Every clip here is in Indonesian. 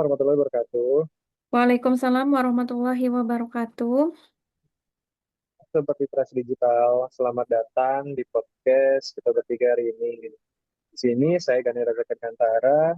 warahmatullahi wabarakatuh. Waalaikumsalam warahmatullahi wabarakatuh. Sobat Literasi Digital, selamat datang di podcast kita bertiga hari ini. Di sini saya Gani Raga Kantara,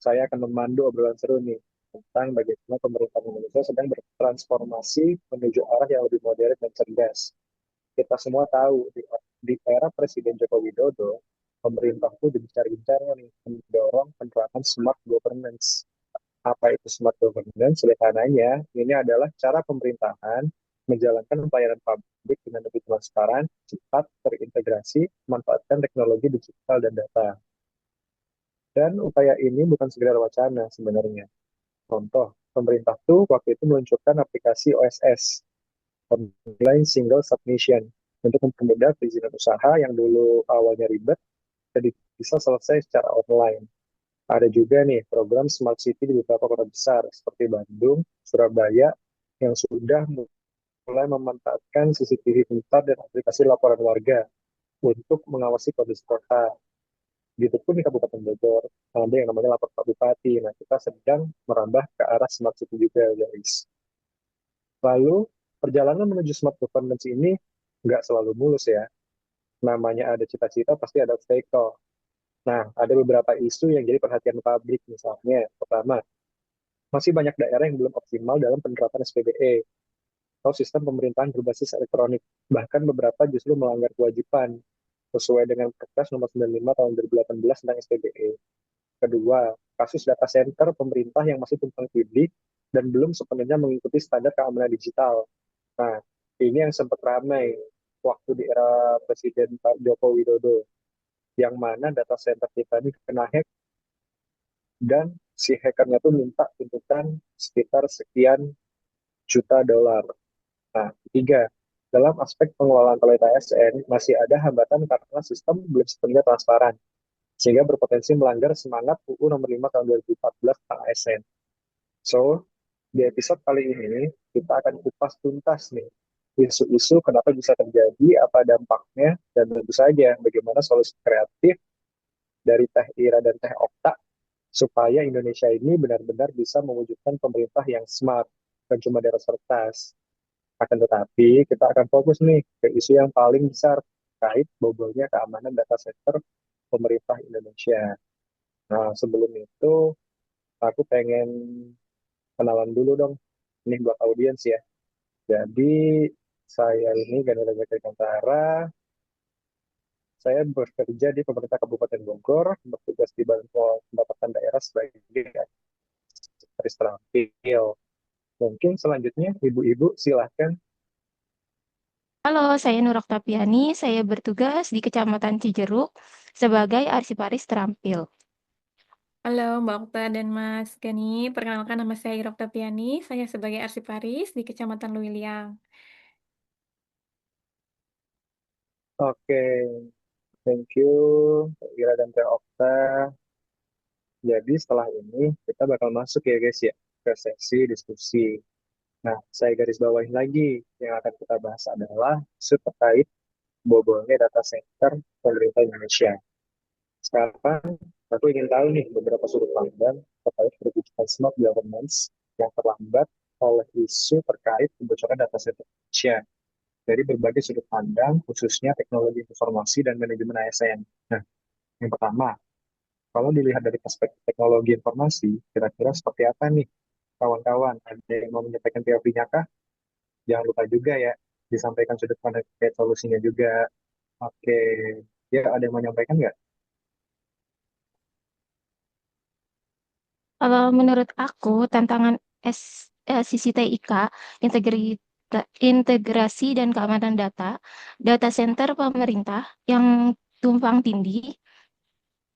saya akan memandu obrolan seru nih tentang bagaimana pemerintah Indonesia sedang bertransformasi menuju arah yang lebih modern dan cerdas. Kita semua tahu di era Presiden Joko Widodo, pemerintah itu gencar-gencarnya nih mendorong penerapan smart governance. Apa itu smart governance? Sederhananya, ini adalah cara pemerintahan menjalankan pelayanan publik dengan lebih transparan, cepat, terintegrasi, memanfaatkan teknologi digital dan data. Dan upaya ini bukan sekedar wacana sebenarnya. Contoh, pemerintah tuh waktu itu meluncurkan aplikasi OSS, Online Single Submission, untuk mempermudah perizinan usaha yang dulu awalnya ribet, jadi bisa selesai secara online. Ada juga nih program Smart City di beberapa kota besar seperti Bandung, Surabaya yang sudah mulai memanfaatkan CCTV pintar dan aplikasi laporan warga untuk mengawasi kondisi kota. Gitu pun di Kabupaten Bogor, ada yang namanya lapor Pak Bupati. Nah, kita sedang merambah ke arah Smart City juga, guys. Lalu, perjalanan menuju Smart Governance ini nggak selalu mulus ya. Namanya ada cita-cita, pasti ada obstacle. Nah, ada beberapa isu yang jadi perhatian publik, misalnya. Pertama, masih banyak daerah yang belum optimal dalam penerapan SPBE atau sistem pemerintahan berbasis elektronik. Bahkan beberapa justru melanggar kewajiban sesuai dengan Perpres nomor 95 tahun 2018 tentang SPBE. Kedua, kasus data center pemerintah yang masih tumpang tindih dan belum sepenuhnya mengikuti standar keamanan digital. Nah, ini yang sempat ramai waktu di era Presiden Pak Joko Widodo, yang mana data center kita ini kena hack dan si hackernya tuh minta tuntutan sekitar sekian juta dolar. Nah, ketiga, dalam aspek pengelolaan kualitas ASN masih ada hambatan karena sistem belum sepenuhnya transparan, sehingga berpotensi melanggar semangat UU Nomor 5 Tahun 2014 tentang ASN. So, di episode kali ini kita akan kupas tuntas nih isu-isu kenapa bisa terjadi, apa dampaknya, dan tentu saja bagaimana solusi kreatif dari Teh Ira dan Teh Okta supaya Indonesia ini benar-benar bisa mewujudkan pemerintah yang smart, dan cuma di atas kertas. Akan tetapi, kita akan fokus nih ke isu yang paling besar terkait bobolnya keamanan data center pemerintah Indonesia. Nah, sebelum itu, aku pengen kenalan dulu dong, ini buat audiens ya. Jadi, saya ini Ganda Raja Kantara, saya bekerja di pemerintah Kabupaten Bogor, bertugas di Badan Pendapatan Daerah sebagai sekretaris terampil. Mungkin selanjutnya, Ibu-Ibu silahkan. Halo, saya Nur Oktaviani. Saya bertugas di Kecamatan Cijeruk sebagai arsiparis terampil. Halo Mbak Okta dan Mas Gani, perkenalkan nama saya Ira Oktaviani, saya sebagai arsiparis di Kecamatan Luiliang. Oke, thank you, Ira dan Teh Okta. Jadi setelah ini kita bakal masuk ya guys ya ke sesi diskusi. Nah, saya garis bawahin lagi yang akan kita bahas adalah isu terkait bobolnya data center pemerintah Indonesia. Sekarang aku ingin tahu nih beberapa sudut pandang terkait perwujudan smart governance yang terlambat oleh isu terkait kebocoran data center Indonesia dari berbagai sudut pandang, khususnya teknologi informasi dan manajemen ASN. Nah, yang pertama, kalau dilihat dari perspektif teknologi informasi, kira-kira seperti apa nih kawan-kawan? Ada yang mau menyampaikan teorinya kah? Jangan lupa juga ya, disampaikan sudut pandang terkait solusinya juga. Oke, ya ada yang mau menyampaikan nggak? Kalau menurut aku, tantangan sisi TIK, integrasi dan keamanan data center pemerintah yang tumpang tindih,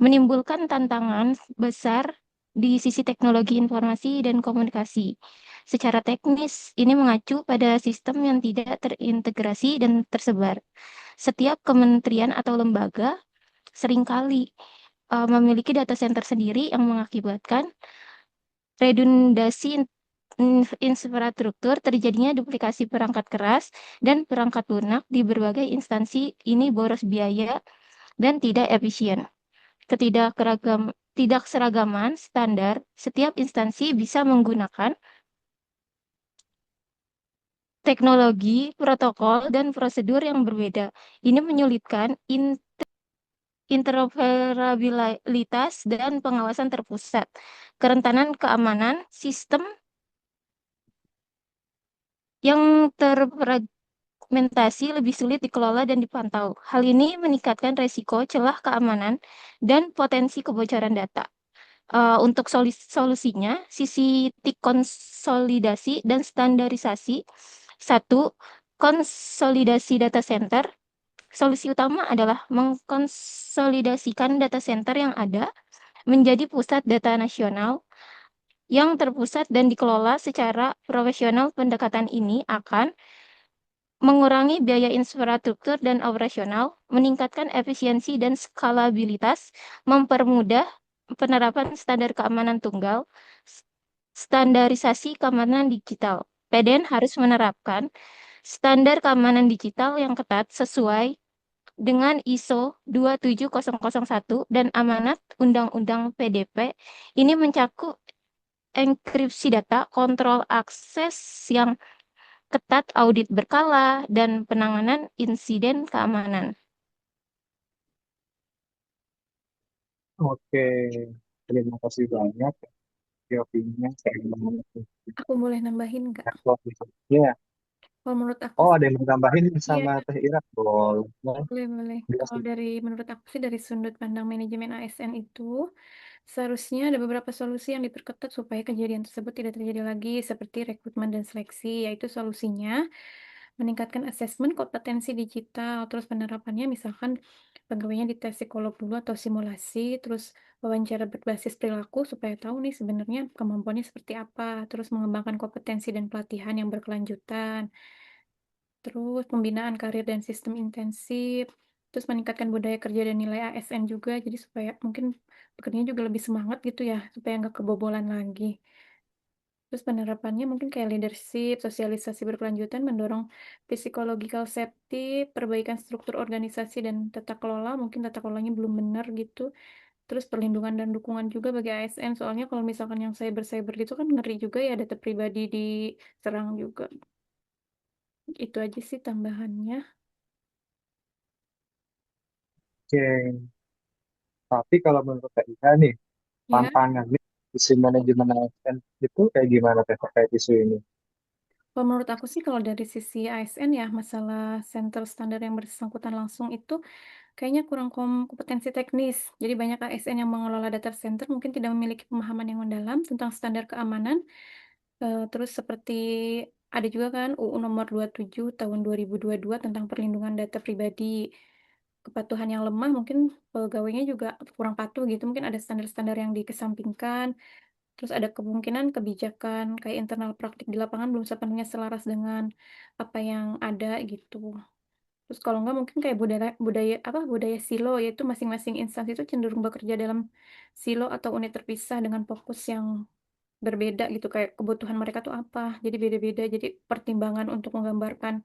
menimbulkan tantangan besar di sisi teknologi informasi dan komunikasi. Secara teknis, ini mengacu pada sistem yang tidak terintegrasi dan tersebar. Setiap kementerian atau lembaga seringkali memiliki data center sendiri yang mengakibatkan redundasi infrastruktur, terjadinya duplikasi perangkat keras dan perangkat lunak di berbagai instansi. Ini boros biaya dan tidak efisien. tidak seragaman standar, setiap instansi bisa menggunakan teknologi, protokol, dan prosedur yang berbeda. Ini menyulitkan interoperabilitas dan pengawasan terpusat. Kerentanan keamanan sistem yang terfragmentasi lebih sulit dikelola dan dipantau. Hal ini meningkatkan resiko celah keamanan dan potensi kebocoran data. Untuk solusinya, sisi titik konsolidasi dan standarisasi. Satu, konsolidasi data center. Solusi utama adalah mengkonsolidasikan data center yang ada menjadi pusat data nasional yang terpusat dan dikelola secara profesional. Pendekatan ini akan mengurangi biaya infrastruktur dan operasional, meningkatkan efisiensi dan skalabilitas, mempermudah penerapan standar keamanan tunggal, standarisasi keamanan digital. PDN harus menerapkan standar keamanan digital yang ketat sesuai dengan ISO 27001 dan amanat Undang-Undang PDP. Ini mencakup enkripsi data, kontrol akses yang ketat, audit berkala, dan penanganan insiden keamanan. Oke, terima kasih banyak. Opininya saya Aku boleh nambahin nggak? Ya, Kalau menurut aku oh sih, ada yang mau tambahin iya, sama Teh Ira? Boleh. boleh, boleh. Iya Kalau sih. menurut aku sih dari sudut pandang manajemen ASN itu, seharusnya ada beberapa solusi yang diperketat supaya kejadian tersebut tidak terjadi lagi, seperti rekrutmen dan seleksi, yaitu solusinya meningkatkan asesmen kompetensi digital, terus penerapannya misalkan pegawainya dites psikolog dulu atau simulasi, terus wawancara berbasis perilaku supaya tahu nih sebenarnya kemampuannya seperti apa, terus mengembangkan kompetensi dan pelatihan yang berkelanjutan. Terus pembinaan karir dan sistem intensif, terus meningkatkan budaya kerja dan nilai ASN juga, jadi supaya mungkin pekerjanya juga lebih semangat gitu ya, supaya nggak kebobolan lagi. Terus penerapannya mungkin kayak leadership, sosialisasi berkelanjutan, mendorong psychological safety, perbaikan struktur organisasi dan tata kelola, mungkin tata kelolanya belum benar gitu. Terus perlindungan dan dukungan juga bagi ASN, soalnya kalau misalkan yang cyber-cyber gitu kan ngeri juga ya, data pribadi diserang juga. Itu aja sih tambahannya. Oke, tapi kalau menurut Teh Ira nih, Ya. tantangannya isi manajemen ASN itu kayak gimana Teh terkait isu ini? Kalau menurut aku sih kalau dari sisi ASN ya masalah center standar yang bersangkutan langsung itu kayaknya kurang kompetensi teknis. Jadi banyak ASN yang mengelola data center mungkin tidak memiliki pemahaman yang mendalam tentang standar keamanan. Terus seperti ada juga kan UU nomor 27 tahun 2022 tentang perlindungan data pribadi. Kepatuhan yang lemah mungkin pegawainya juga kurang patuh gitu. Mungkin ada standar-standar yang dikesampingkan. Terus ada kemungkinan kebijakan kayak internal praktik di lapangan belum sepenuhnya selaras dengan apa yang ada gitu. Terus kalau enggak mungkin kayak budaya budaya apa budaya silo, yaitu masing-masing instansi itu cenderung bekerja dalam silo atau unit terpisah dengan fokus yang berbeda gitu, kayak kebutuhan mereka tuh apa. Jadi beda-beda. Jadi pertimbangan untuk menggambarkan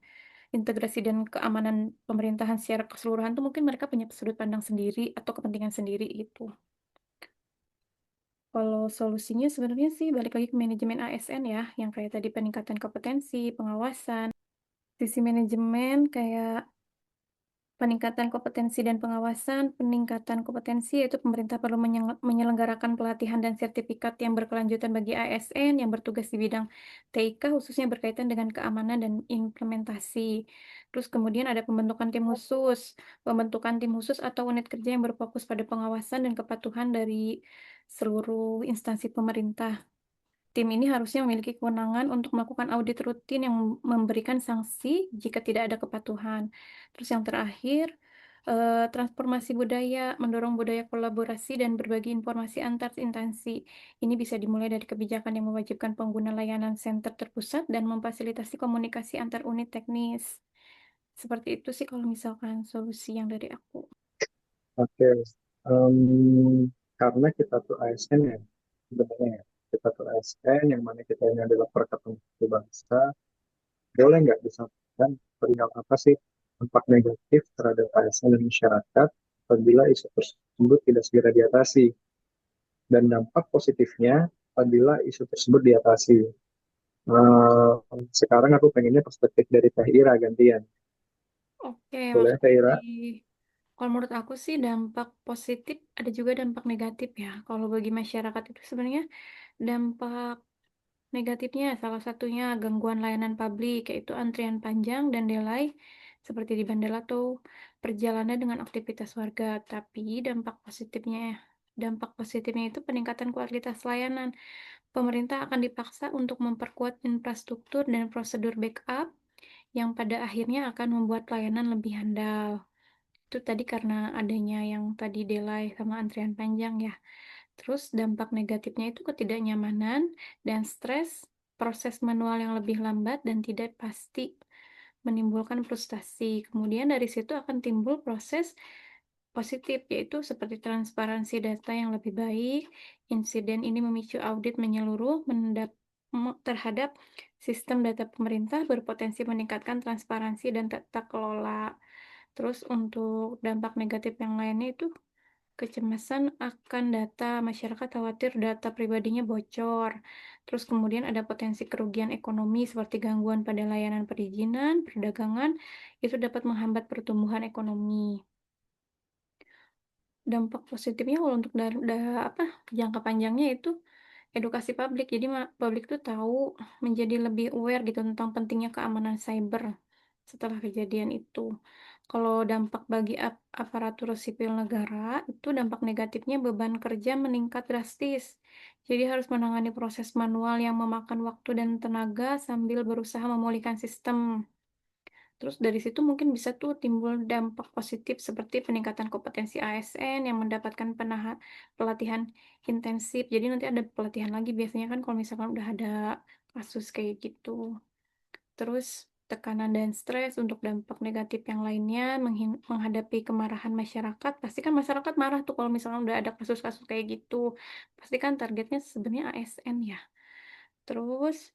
integrasi dan keamanan pemerintahan secara keseluruhan tuh mungkin mereka punya sudut pandang sendiri atau kepentingan sendiri gitu. Kalau solusinya sebenarnya sih balik lagi ke manajemen ASN ya, yang kayak tadi peningkatan kompetensi, pengawasan, sisi manajemen kayak peningkatan kompetensi dan pengawasan, peningkatan kompetensi yaitu pemerintah perlu menyelenggarakan pelatihan dan sertifikat yang berkelanjutan bagi ASN yang bertugas di bidang TIK khususnya berkaitan dengan keamanan dan implementasi. Terus kemudian ada pembentukan tim khusus atau unit kerja yang berfokus pada pengawasan dan kepatuhan dari seluruh instansi pemerintah. Tim ini harusnya memiliki kewenangan untuk melakukan audit rutin yang memberikan sanksi jika tidak ada kepatuhan. Terus yang terakhir, transformasi budaya, mendorong budaya kolaborasi dan berbagi informasi antar instansi. Ini bisa dimulai dari kebijakan yang mewajibkan pengguna layanan center terpusat dan memfasilitasi komunikasi antar unit teknis. Seperti itu sih kalau misalkan solusi yang dari aku. Oke, karena kita tuh ASN ya, sebenarnya ya, kita tuh ASN yang mana kita ini adalah perkatuan suku bangsa, boleh nggak disampaikan perihal apa sih dampak negatif terhadap ASN dan masyarakat apabila isu tersebut tidak segera diatasi, dan dampak positifnya apabila isu tersebut diatasi. Eh, Sekarang aku pengennya perspektif dari Teh Ira gantian. Oke, Boleh Teh Ira? makasih. Kalau menurut aku sih dampak positif ada juga dampak negatif ya. Kalau bagi masyarakat itu sebenarnya dampak negatifnya salah satunya gangguan layanan publik yaitu antrian panjang dan delay seperti di bandara atau perjalanan dengan aktivitas warga. Tapi dampak positifnya itu peningkatan kualitas layanan. Pemerintah akan dipaksa untuk memperkuat infrastruktur dan prosedur backup yang pada akhirnya akan membuat layanan lebih handal. Itu tadi karena adanya yang tadi delay sama antrian panjang ya. Terus dampak negatifnya itu ketidaknyamanan dan stres, proses manual yang lebih lambat dan tidak pasti, menimbulkan frustasi. Kemudian dari situ akan timbul proses positif, yaitu seperti transparansi data yang lebih baik. Insiden ini memicu audit menyeluruh terhadap sistem data pemerintah, berpotensi meningkatkan transparansi dan tata kelola. Terus untuk dampak negatif yang lainnya itu kecemasan akan data, masyarakat khawatir data pribadinya bocor. Terus kemudian ada potensi kerugian ekonomi seperti gangguan pada layanan perizinan, perdagangan, itu dapat menghambat pertumbuhan ekonomi. Dampak positifnya kalau untuk jangka panjangnya itu edukasi publik. Jadi publik tuh tahu, menjadi lebih aware gitu tentang pentingnya keamanan cyber setelah kejadian itu. Kalau dampak bagi aparatur sipil negara, itu dampak negatifnya beban kerja meningkat drastis. Jadi harus menangani proses manual yang memakan waktu dan tenaga sambil berusaha memulihkan sistem. Terus dari situ mungkin bisa tuh timbul dampak positif seperti peningkatan kompetensi ASN yang mendapatkan pelatihan intensif. Jadi nanti ada pelatihan lagi biasanya kan kalau misalkan udah ada kasus kayak gitu. Terus tekanan dan stres untuk dampak negatif yang lainnya menghadapi kemarahan masyarakat. Pasti kan masyarakat marah tuh kalau misalkan udah ada kasus-kasus kayak gitu. Pasti kan targetnya sebenarnya ASN ya. Terus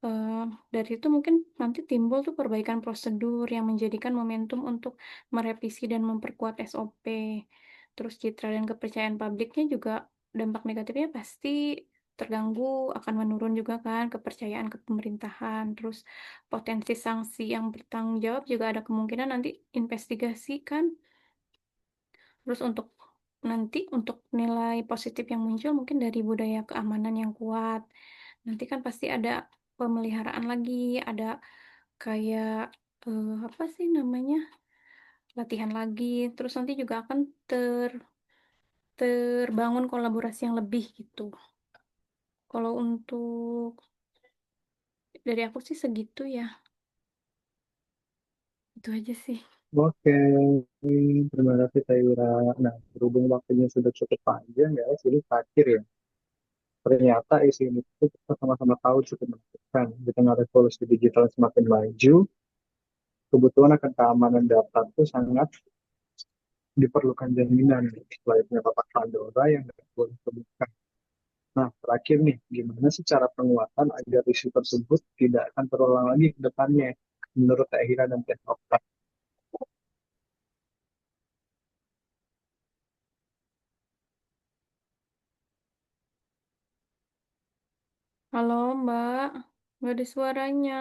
eh, dari itu mungkin nanti timbul tuh perbaikan prosedur yang menjadikan momentum untuk merevisi dan memperkuat SOP. Terus citra dan kepercayaan publiknya juga dampak negatifnya pasti terganggu, akan menurun juga kan kepercayaan ke pemerintahan. Terus potensi sanksi yang bertanggung jawab juga ada kemungkinan nanti investigasi kan. Terus untuk nilai positif yang muncul mungkin dari budaya keamanan yang kuat. Nanti kan pasti ada pemeliharaan lagi, ada kayak apa sih namanya? Latihan lagi. Terus nanti juga akan terbangun kolaborasi yang lebih gitu. Kalau untuk dari aku sih segitu ya. Itu aja sih. Oke, terima kasih Teh Ira. Nah, berhubung waktunya sudah cukup panjang ya, jadi terakhir ya. Ternyata isu ini itu kita sama-sama tahu cukup menakutkan. Di tengah revolusi digital semakin maju, kebutuhan akan keamanan data itu sangat diperlukan jaminan. Layaknya Bapak Pandora yang tidak boleh terbuka. Nah, terakhir nih, gimana sih cara penguatan agar isu tersebut tidak akan terulang lagi ke depannya, menurut Teh Ira dan Teh Okta? Halo Mbak, nggak ada suaranya.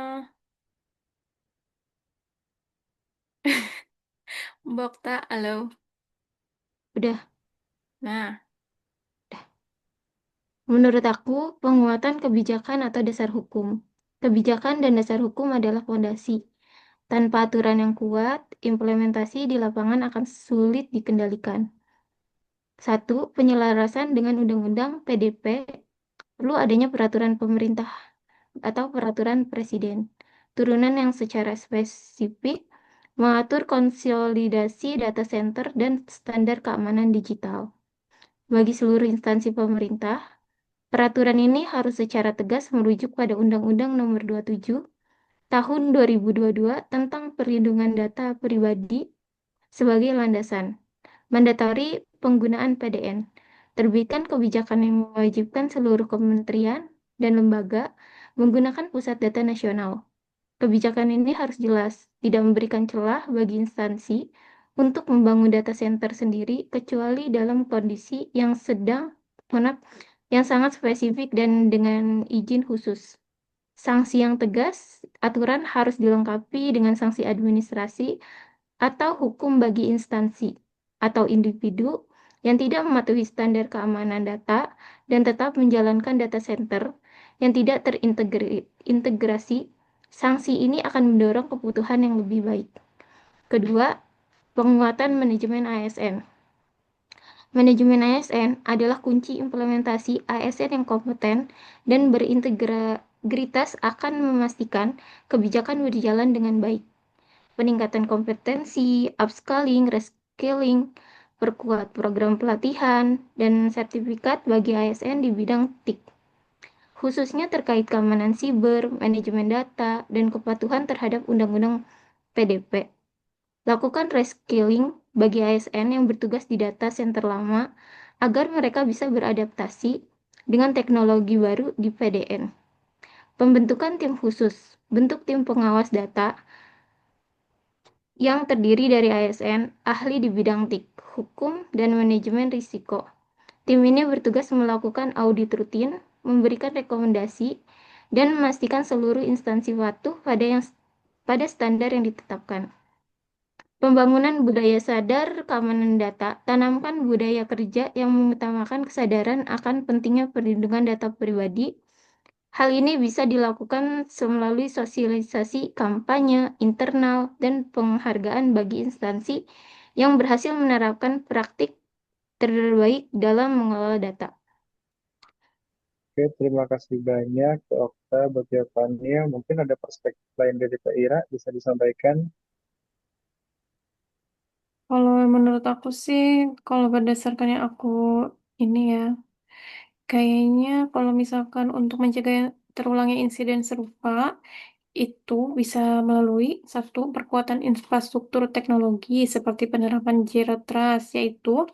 Mbak Okta, halo. Udah. Nah, Menurut aku, penguatan kebijakan atau dasar hukum. Kebijakan dan dasar hukum adalah fondasi. Tanpa aturan yang kuat, implementasi di lapangan akan sulit dikendalikan. Satu, penyelarasan dengan Undang-Undang PDP, perlu adanya peraturan pemerintah atau peraturan presiden. Turunan yang secara spesifik mengatur konsolidasi data center dan standar keamanan digital. Bagi seluruh instansi pemerintah, peraturan ini harus secara tegas merujuk pada Undang-Undang Nomor 27 Tahun 2022 tentang Perlindungan Data Pribadi sebagai landasan. Mandatori penggunaan PDN. Terbitkan kebijakan yang mewajibkan seluruh kementerian dan lembaga menggunakan pusat data nasional. Kebijakan ini harus jelas, tidak memberikan celah bagi instansi untuk membangun data center sendiri kecuali dalam kondisi yang yang sangat spesifik dan dengan izin khusus. Sanksi yang tegas, aturan harus dilengkapi dengan sanksi administrasi atau hukum bagi instansi atau individu yang tidak mematuhi standar keamanan data dan tetap menjalankan data center yang tidak terintegrasi. Sanksi ini akan mendorong kebutuhan yang lebih baik. Kedua, penguatan manajemen ASN. Manajemen ASN adalah kunci implementasi ASN yang kompeten dan berintegritas akan memastikan kebijakan berjalan dengan baik. Peningkatan kompetensi, upskilling, reskilling, perkuat program pelatihan, dan sertifikat bagi ASN di bidang TIK, khususnya terkait keamanan siber, manajemen data, dan kepatuhan terhadap Undang-Undang PDP. Lakukan reskilling bagi ASN yang bertugas di data center lama agar mereka bisa beradaptasi dengan teknologi baru di PDN. Pembentukan tim khusus, bentuk tim pengawas data yang terdiri dari ASN, ahli di bidang TIK, hukum, dan manajemen risiko. Tim ini bertugas melakukan audit rutin, memberikan rekomendasi, dan memastikan seluruh instansi patuh pada standar yang ditetapkan. Pembangunan budaya sadar keamanan data, tanamkan budaya kerja yang mengutamakan kesadaran akan pentingnya perlindungan data pribadi. Hal ini bisa dilakukan melalui sosialisasi kampanye internal dan penghargaan bagi instansi yang berhasil menerapkan praktik terbaik dalam mengelola data. Oke, terima kasih banyak Kak Okta buat jawabannya. Mungkin ada perspektif lain dari Kak Ira, bisa disampaikan. Kalau menurut aku sih, kalau berdasarkan yang aku ini ya, kayaknya kalau misalkan untuk mencegah terulangnya insiden serupa, itu bisa melalui satu perkuatan infrastruktur teknologi seperti penerapan Zero Trust, yaitu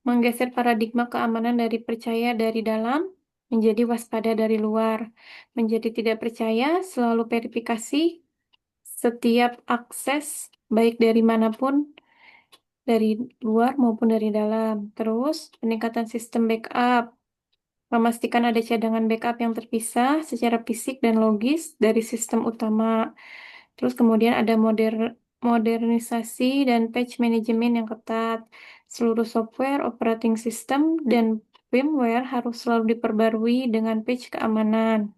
menggeser paradigma keamanan dari percaya dari dalam menjadi waspada dari luar, menjadi tidak percaya, selalu verifikasi setiap akses baik dari manapun, dari luar maupun dari dalam. Terus peningkatan sistem backup, memastikan ada cadangan backup yang terpisah secara fisik dan logis dari sistem utama. Terus kemudian ada modernisasi dan patch manajemen yang ketat. Seluruh software, operating system, dan firmware harus selalu diperbarui dengan patch keamanan.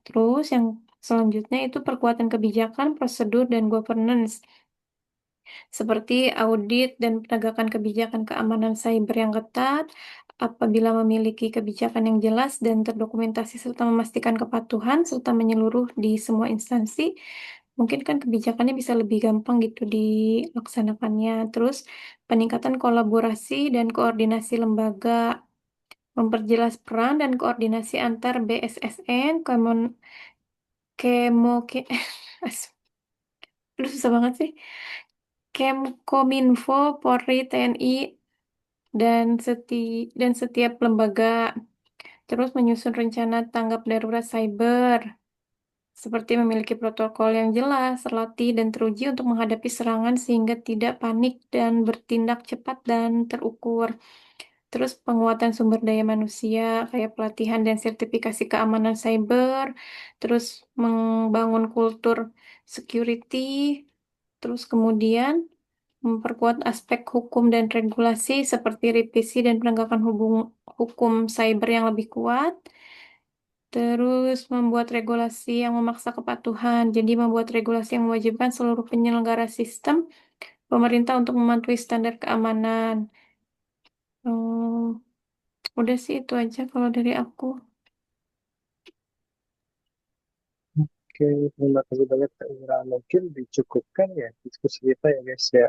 Terus yang selanjutnya itu perkuatan kebijakan, prosedur, dan governance seperti audit dan penegakan kebijakan keamanan cyber yang ketat. Apabila memiliki kebijakan yang jelas dan terdokumentasi serta memastikan kepatuhan serta menyeluruh di semua instansi, mungkin kan kebijakannya bisa lebih gampang gitu dilaksanakannya. Terus peningkatan kolaborasi dan koordinasi lembaga, memperjelas peran dan koordinasi antar BSSN, Kemo, ke, Aduh, susah banget sih. Kemkominfo, Polri, TNI, dan setiap lembaga. Terus menyusun rencana tanggap darurat cyber, seperti memiliki protokol yang jelas, terlatih, dan teruji untuk menghadapi serangan sehingga tidak panik dan bertindak cepat dan terukur. Terus penguatan sumber daya manusia, kayak pelatihan dan sertifikasi keamanan cyber, terus membangun kultur security, terus kemudian memperkuat aspek hukum dan regulasi seperti revisi dan penegakan hukum cyber yang lebih kuat. Terus membuat regulasi yang memaksa kepatuhan. Jadi membuat regulasi yang mewajibkan seluruh penyelenggara sistem pemerintah untuk mematuhi standar keamanan. Hmm, udah sih itu aja kalau dari aku. Oke, terima kasih banyak Kak Ira. Mungkin dicukupkan ya diskusi kita ya guys ya.